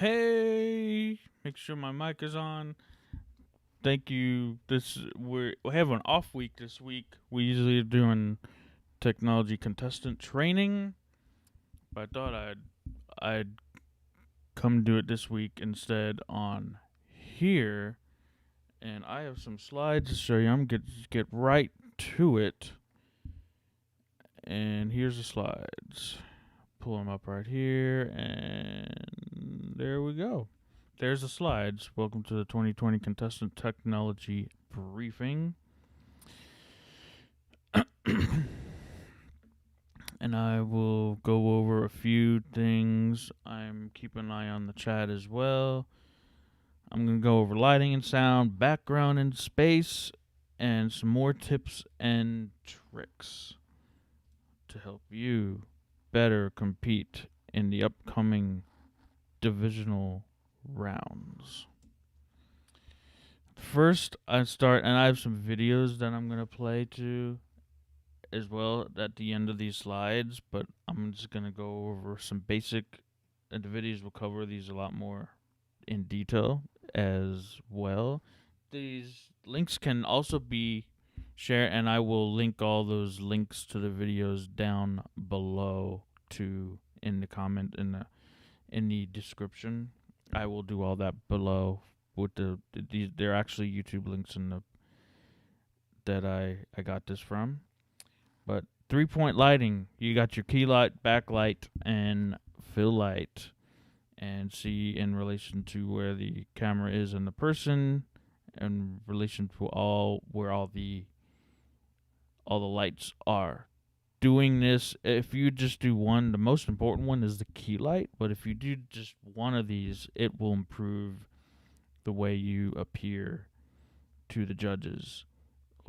Hey, make sure my mic is on. Thank you. We have an off week this week. We usually are doing technology contestant training, but I thought I'd come do it this week instead on here. And I have some slides to show you. I'm gonna get right to it. And here's the slides. Pull them up right here, and there we go. There's the slides. Welcome to the 2020 Contestant Technology Briefing. And I will go over a few things. I'm keeping an eye on the chat as well. I'm going to go over lighting and sound, background and space, and some more tips and tricks to help you better compete in the upcoming divisional rounds. First, I start, and I have some videos that I'm going to play to as well at the end of these slides, but I'm just going to go over some basic, and the videos will cover these a lot more in detail as well. These links can also be shared, and I will link all those links to the videos down below to in the comment in the description. I will do all that below with these. They're actually YouTube links in the that I got this from. But 3-point lighting, you got your key light, backlight, and fill light, and see in relation to where the camera is and the person, in relation to where all the lights are. Doing this, if you just do one, the most important one is the key light, but if you do just one of these, it will improve the way you appear to the judges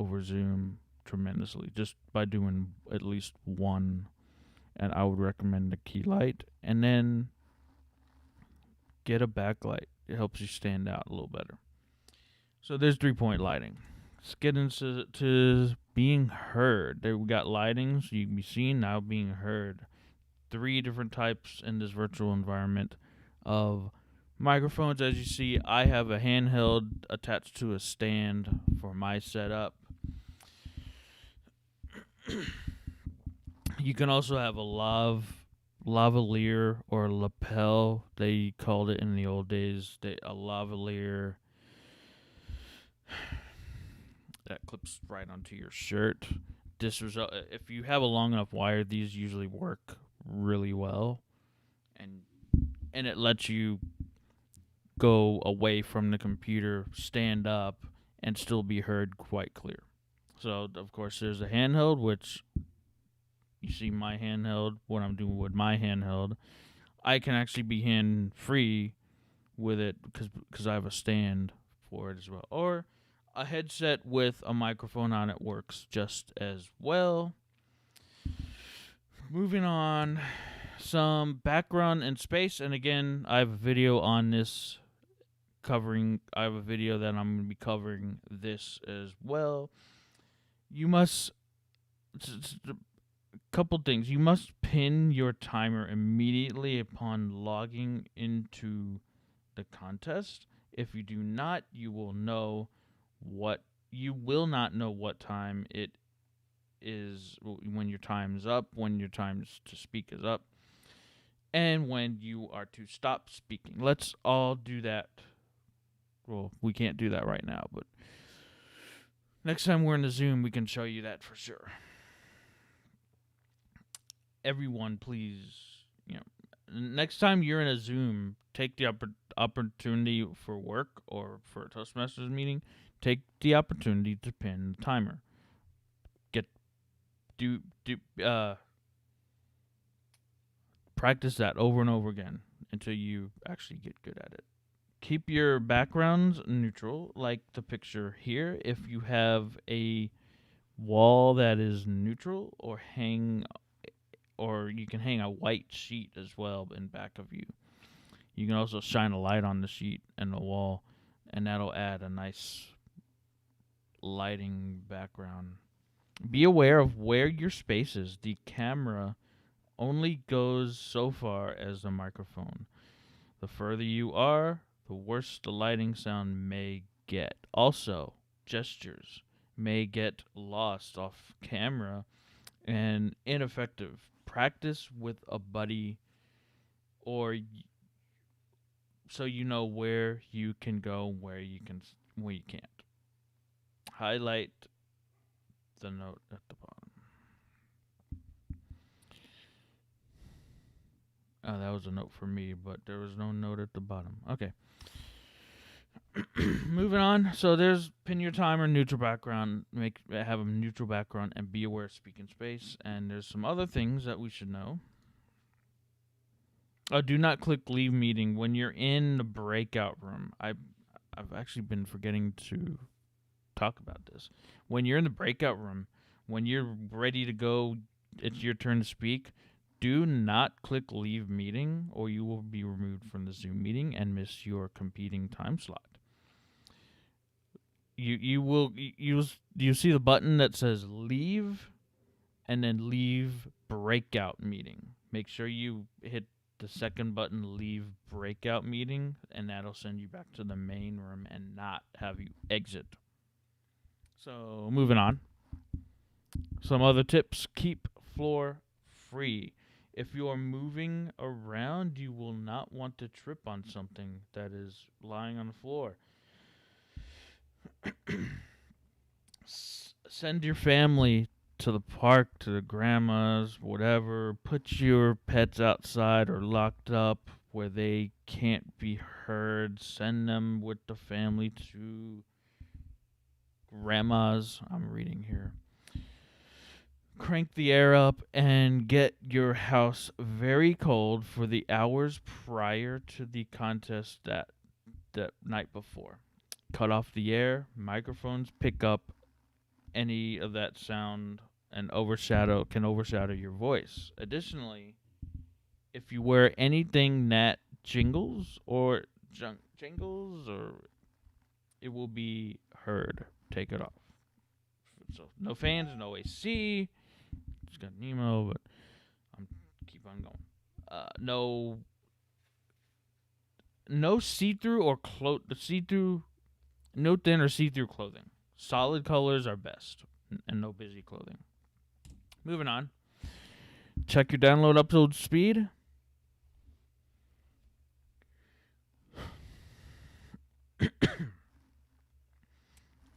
over Zoom tremendously, just by doing at least one. And I would recommend the key light, and then get a backlight. It helps you stand out a little better. So there's 3-point lighting. Let's get into being heard. There we got lighting, so you can be seen, now being heard. 3 different types in this virtual environment of microphones. As you see, I have a handheld attached to a stand for my setup. You can also have a lavalier or lapel. They called it in the old days. A lavalier that clips right onto your shirt. If you have a long enough wire, these usually work really well, and it lets you go away from the computer, stand up, and still be heard quite clear. So, of course, there's a handheld, which you see my handheld, what I'm doing with my handheld. I can actually be hand-free with it because I have a stand for it as well. Or a headset with a microphone on it works just as well. Moving on, some background and space. And again, I have a video on this I have a video that I'm going to be covering this as well. You must, a couple things. You must pin your timer immediately upon logging into the contest. If you do not, you will not know what time it is when your time is up, when your time to speak is up, and when you are to stop speaking. Let's all do that. Well, we can't do that right now, but next time we're in the Zoom, we can show you that for sure. Everyone, please, next time you're in a Zoom, take the opportunity for work or for a Toastmasters meeting. Take the opportunity to pin the timer. Practice that over and over again until you actually get good at it. Keep your backgrounds neutral, like the picture here. If you have a wall that is neutral, or you can hang a white sheet as well in back of you. You can also shine a light on the sheet and the wall, and that'll add a nice lighting background. Be aware of where your space is. The camera only goes so far as the microphone. The further you are, the worse the lighting sound may get. Also, gestures may get lost off camera and ineffective. Practice with a buddy or so you know where you can go, where you can't. Highlight the note at the bottom. Oh, that was a note for me, but there was no note at the bottom. Okay. Moving on. So there's pin your timer, neutral background, have a neutral background, and be aware of speaking space. And there's some other things that we should know. Do not click leave meeting when you're in the breakout room. I've actually been forgetting to talk about this. When you're in the breakout room, when you're ready to go, it's your turn to speak. Do not click leave meeting, or you will be removed from the Zoom meeting and miss your competing time slot. You'll see the button that says leave, and then leave breakout meeting. Make sure you hit the second button, leave breakout meeting, and that'll send you back to the main room and not have you exit. So moving on. Some other tips: keep floor free. If you are moving around, you will not want to trip on something that is lying on the floor. Send your family to the park, to the grandma's, whatever. Put your pets outside or locked up where they can't be heard. Send them with the family to grandma's. I'm reading here. Crank the air up and get your house very cold for the hours prior to the contest that night before. Cut off the air. Microphones pick up any of that sound and can overshadow your voice. Additionally, if you wear anything that jingles or it will be heard. Take it off. So no fans, no AC. Just got an email, but I'm keep on going. No see-through or no thin or see-through clothing. Solid colors are best, and no busy clothing. Moving on. Check your download upload speed.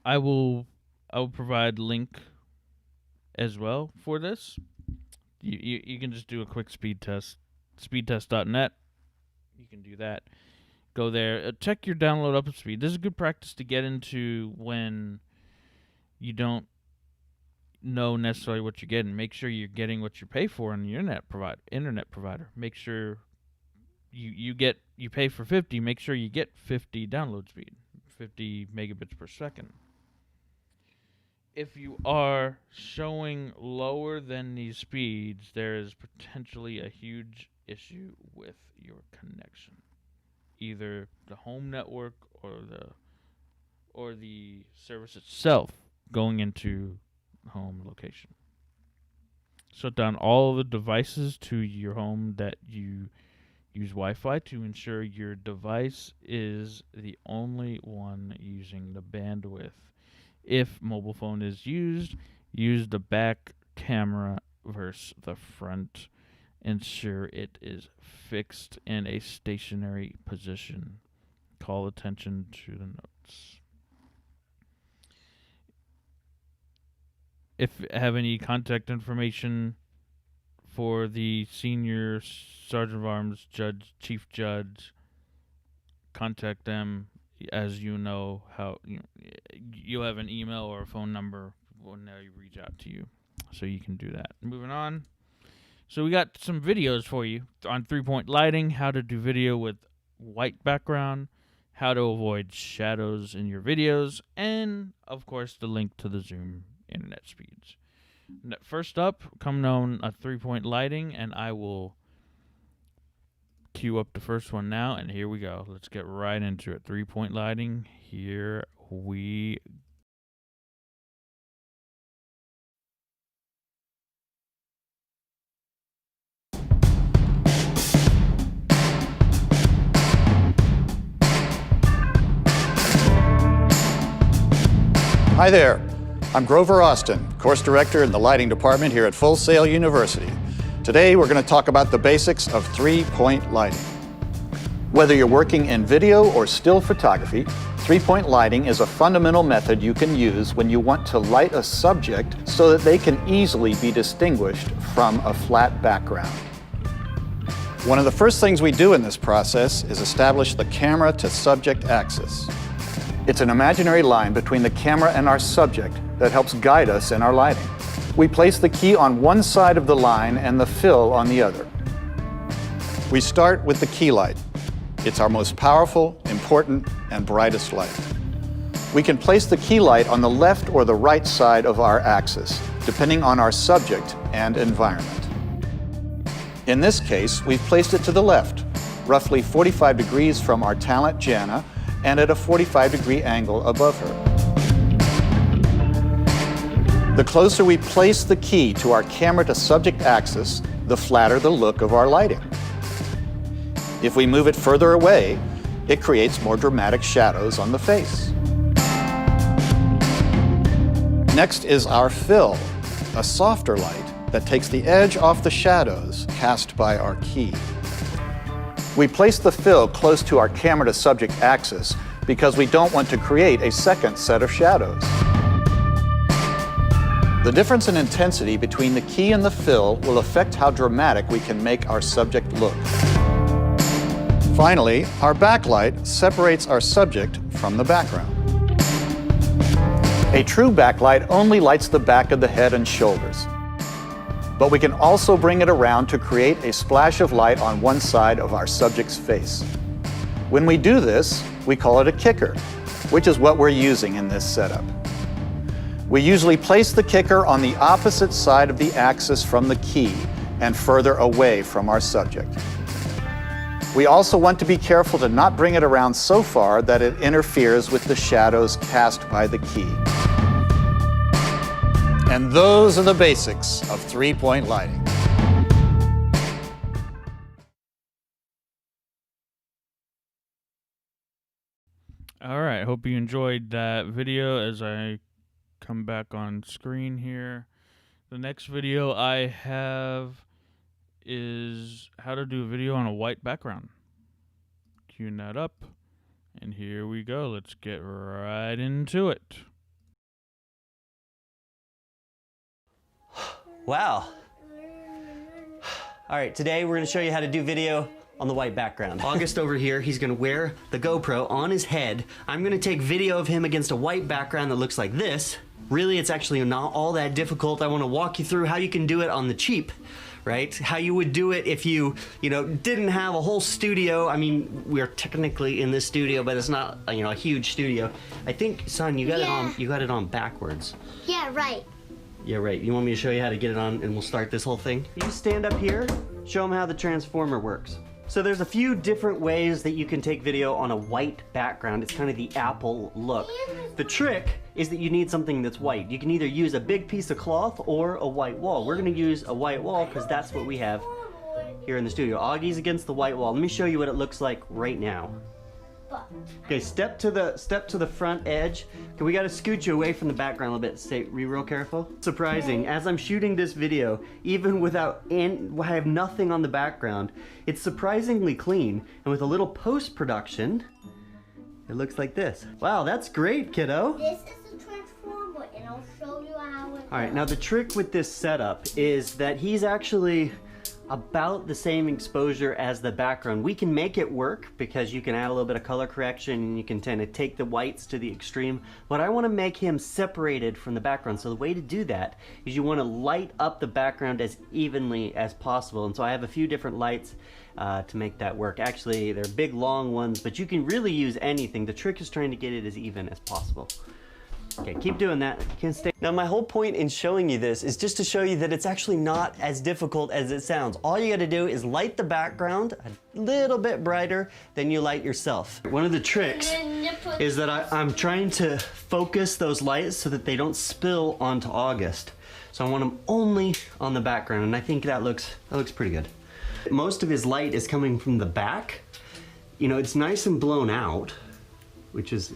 I will provide link as well for this. You can just do a quick speed test. Speedtest.net. You can do that. Go there. Check your download upload speed. This is good practice to get into when you don't know necessarily what you're getting. Make sure you're getting what you pay for on your internet provider. Make sure you pay for 50. Make sure you get 50 download speed, 50 megabits per second. If you are showing lower than these speeds, there is potentially a huge issue with your connection. Either the home network or the service itself going into home location. Shut down all the devices to your home that you use Wi-Fi to ensure your device is the only one using the bandwidth. If mobile phone is used, use the back camera versus the front. Ensure it is fixed in a stationary position. Call attention to the notes. If you have any contact information for the senior sergeant of arms, chief judge, contact them. As you know, how you have an email or a phone number when they reach out to you, so you can do that. Moving on. So we got some videos for you on 3-point lighting, how to do video with white background, how to avoid shadows in your videos, and of course the link to the Zoom internet speeds. First up, coming on a 3-point lighting, and I will cue up the first one now, and here we go. Let's get right into it. 3-point lighting. Here we Hi there, I'm Grover Austin, course director in the lighting department here at Full Sail University. Today we're going to talk about the basics of three-point lighting. Whether you're working in video or still photography, three-point lighting is a fundamental method you can use when you want to light a subject so that they can easily be distinguished from a flat background. One of the first things we do in this process is establish the camera to subject axis. It's an imaginary line between the camera and our subject that helps guide us in our lighting. We place the key on one side of the line and the fill on the other. We start with the key light. It's our most powerful, important, and brightest light. We can place the key light on the left or the right side of our axis, depending on our subject and environment. In this case, we've placed it to the left, roughly 45 degrees from our talent, Jana, and at a 45-degree angle above her. The closer we place the key to our camera to subject axis, the flatter the look of our lighting. If we move it further away, it creates more dramatic shadows on the face. Next is our fill, a softer light that takes the edge off the shadows cast by our key. We place the fill close to our camera to subject axis because we don't want to create a second set of shadows. The difference in intensity between the key and the fill will affect how dramatic we can make our subject look. Finally, our backlight separates our subject from the background. A true backlight only lights the back of the head and shoulders. But we can also bring it around to create a splash of light on one side of our subject's face. When we do this, we call it a kicker, which is what we're using in this setup. We usually place the kicker on the opposite side of the axis from the key and further away from our subject. We also want to be careful to not bring it around so far that it interferes with the shadows cast by the key. And those are the basics of three-point lighting. All right, hope you enjoyed that video as I come back on screen here. The next video I have is how to do a video on a white background. Tune that up, and here we go. Let's get right into it. Wow. All right, today we're gonna show you how to do video on the white background. August over here, he's gonna wear the GoPro on his head. I'm gonna take video of him against a white background that looks like this. Really, it's actually not all that difficult. I wanna walk you through how you can do it on the cheap, right? How you would do it if you didn't have a whole studio. I mean, we're technically in this studio, but it's not, a huge studio. I think, son, you got it on backwards. Yeah, right. Yeah, right. You want me to show you how to get it on and we'll start this whole thing? You stand up here, show them how the transformer works. So there's a few different ways that you can take video on a white background. It's kind of the Apple look. The trick is that you need something that's white. You can either use a big piece of cloth or a white wall. We're gonna use a white wall because that's what we have here in the studio. Augie's against the white wall. Let me show you what it looks like right now. Okay, step to the front edge. Okay, we gotta scoot you away from the background a little bit. Stay real careful. Surprising, as I'm shooting this video, even without I have nothing on the background, it's surprisingly clean. And with a little post-production, it looks like this. Wow, that's great, kiddo. This is the transformer, and I'll show you how it All right, now the trick with this setup is that he's actually about the same exposure as the background. We can make it work because you can add a little bit of color correction and you can tend to take the whites to the extreme, but I want to make him separated from the background. So the way to do that is you want to light up the background as evenly as possible. And so I have a few different lights to make that work. Actually, they're big long ones, but you can really use anything. The trick is trying to get it as even as possible. Okay, keep doing that. Can't stay. Now, my whole point in showing you this is just to show you that it's actually not as difficult as it sounds. All you gotta do is light the background a little bit brighter than you light yourself. One of the tricks is that I'm trying to focus those lights so that they don't spill onto August. So I want them only on the background, and I think that looks pretty good. Most of his light is coming from the back. It's nice and blown out, which is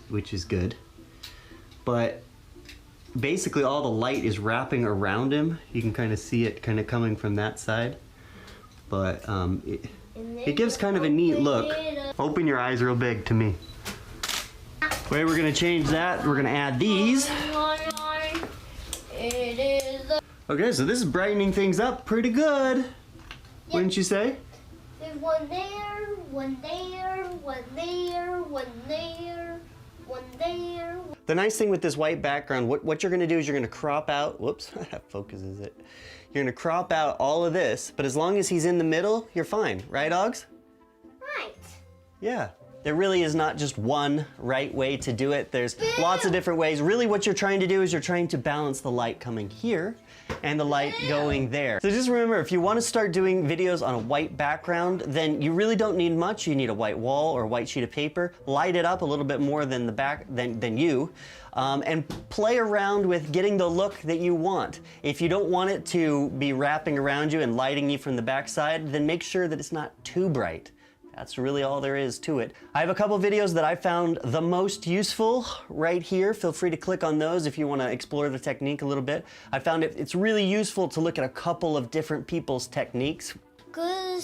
good. But basically all the light is wrapping around him. You can kind of see it kind of coming from that side. But it gives kind of a neat look. Open your eyes real big to me. Way we're gonna change that, we're gonna add these. Okay, so this is brightening things up pretty good. Wouldn't you say? There's one there, one there, one there, one there, one there. The nice thing with this white background, what you're gonna do is you're gonna crop out, whoops, that focuses it. You're gonna crop out all of this, but as long as he's in the middle, you're fine, right, Oggs? Right. Yeah. There really is not just one right way to do it. There's lots of different ways. Really what you're trying to do is you're trying to balance the light coming here and the light going there. So just remember, if you want to start doing videos on a white background, then you really don't need much. You need a white wall or a white sheet of paper. Light it up a little bit more than than you. And play around with getting the look that you want. If you don't want it to be wrapping around you and lighting you from the backside, then make sure that it's not too bright. That's really all there is to it. I have a couple videos that I found the most useful right here. Feel free to click on those if you want to explore the technique a little bit. I found it's really useful to look at a couple of different people's techniques. Good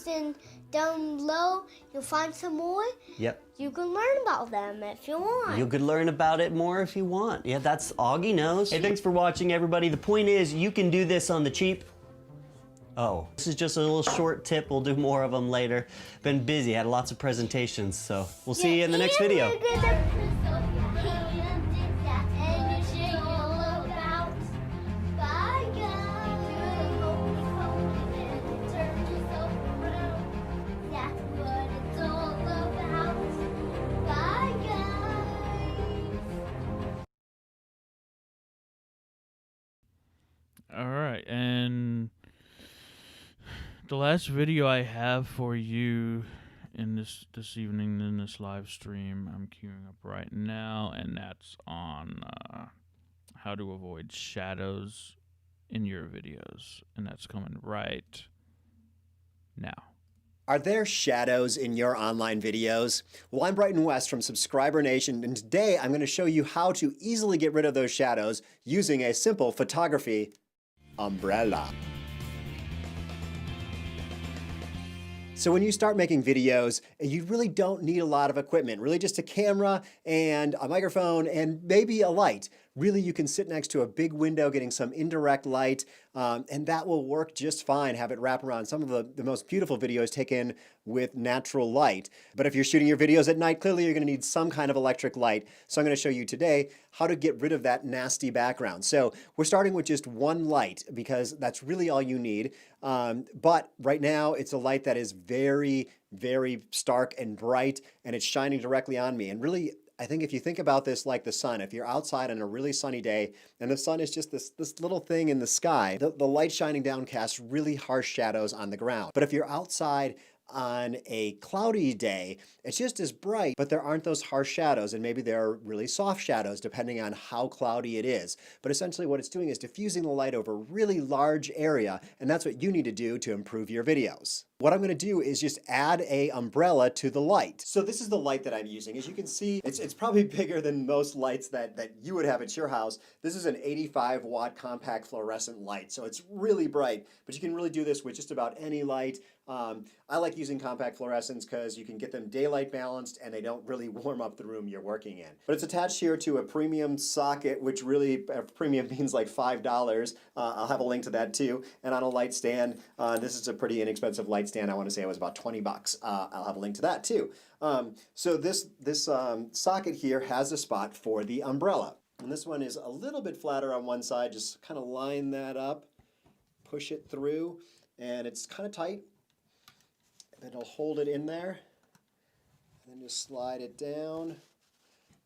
and down below, you'll find some more. Yep. You can learn about them if you want. You could learn about it more if you want. Yeah, that's Augie knows. Hey, thanks for watching, everybody. The point is, you can do this on the cheap. Oh, this is just a little short tip. We'll do more of them later. Been busy, had lots of presentations, so we'll see you in the next video. All right, and the last video I have for you in this evening in this live stream, I'm queuing up right now, and that's on how to avoid shadows in your videos, and that's coming right now. Are there shadows in your online videos? Well, I'm Brighton West from Subscriber Nation, and today I'm going to show you how to easily get rid of those shadows using a simple photography umbrella. So when you start making videos, you really don't need a lot of equipment, really just a camera and a microphone and maybe a light. Really, you can sit next to a big window getting some indirect light, and that will work just fine. Have it wrap around some of the most beautiful videos taken with natural light. But if you're shooting your videos at night, clearly you're going to need some kind of electric light. So I'm going to show you today how to get rid of that nasty background. So we're starting with just one light because that's really all you need. But right now it's a light that is very, very stark and bright, and it's shining directly on me. And really, I think if you think about this like the sun, if you're outside on a really sunny day and the sun is just this little thing in the sky, the light shining down casts really harsh shadows on the ground. But if you're outside on a cloudy day, it's just as bright, but there aren't those harsh shadows, and maybe there are really soft shadows depending on how cloudy it is. But essentially what it's doing is diffusing the light over a really large area, and that's what you need to do to improve your videos. What I'm going to do is just add a umbrella to the light. So this is the light that I'm using. As you can see, it's probably bigger than most lights that you would have at your house. This is an 85 watt compact fluorescent light, so it's really bright, but you can really do this with just about any light. I like using compact fluorescents because you can get them daylight balanced and they don't really warm up the room you're working in. But it's attached here to a premium socket, which really, premium means like $5. I'll have a link to that too. And on a light stand, this is a pretty inexpensive light stand. I want to say it was about 20 bucks. I'll have a link to that too. So this socket here has a spot for the umbrella. And this one is a little bit flatter on one side. Just kind of line that up, push it through, and it's kind of tight. Then it'll hold it in there, and then just slide it down,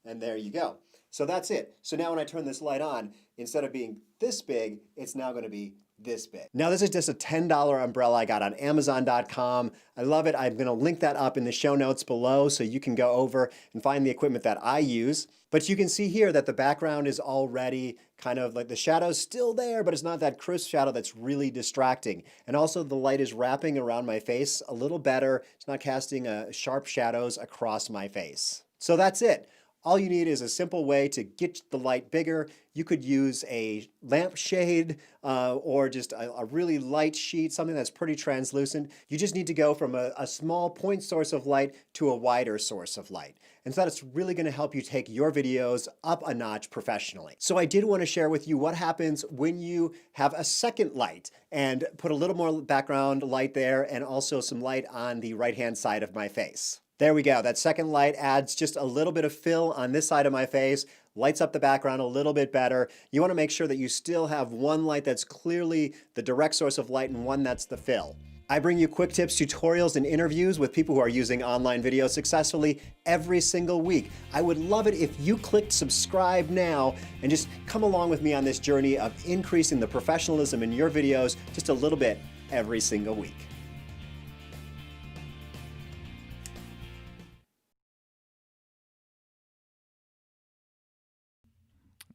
and there you go. So that's it. So now when I turn this light on, instead of being this big, it's now going to be this big. Now this is just a $10 umbrella I got on Amazon.com. I love it. I'm going to link that up in the show notes below so you can go over and find the equipment that I use. But you can see here that the background is already kind of like the shadow's still there, but it's not that crisp shadow that's really distracting. And also the light is wrapping around my face a little better. It's not casting sharp shadows across my face. So that's it. All you need is a simple way to get the light bigger. You could use a lampshade or just a really light sheet, something that's pretty translucent. You just need to go from a small point source of light to a wider source of light. And so that's really going to help you take your videos up a notch professionally. So I did want to share with you what happens when you have a second light and put a little more background light there and also some light on the right-hand side of my face. There we go. That second light adds just a little bit of fill on this side of my face, lights up the background a little bit better. You want to make sure that you still have one light that's clearly the direct source of light and one that's the fill. I bring you quick tips, tutorials, and interviews with people who are using online video successfully every single week. I would love it if you clicked subscribe now and just come along with me on this journey of increasing the professionalism in your videos just a little bit every single week.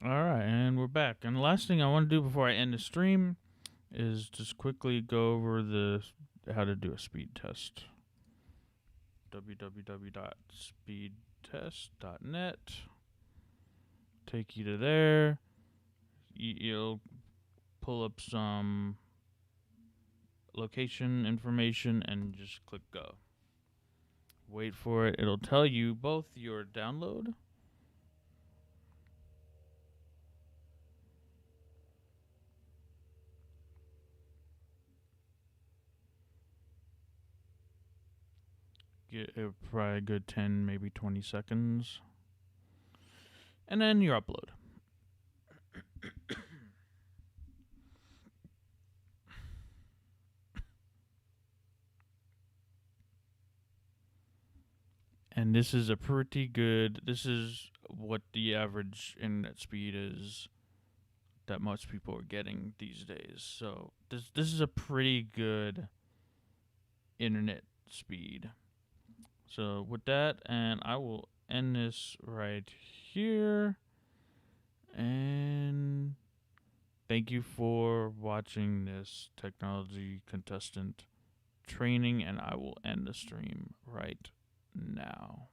All right, and we're back. And the last thing I want to do before I end the stream is just quickly go over how to do a speed test. www.speedtest.net. Take you to there. You'll pull up some location information and just click go. Wait for it. It'll tell you both your download get probably a good 10, maybe 20 seconds. And then your upload. And this is this is what the average internet speed is that most people are getting these days. So this is a pretty good internet speed. So with that, and I will end this right here. And thank you for watching this technology contestant training, and I will end the stream right now.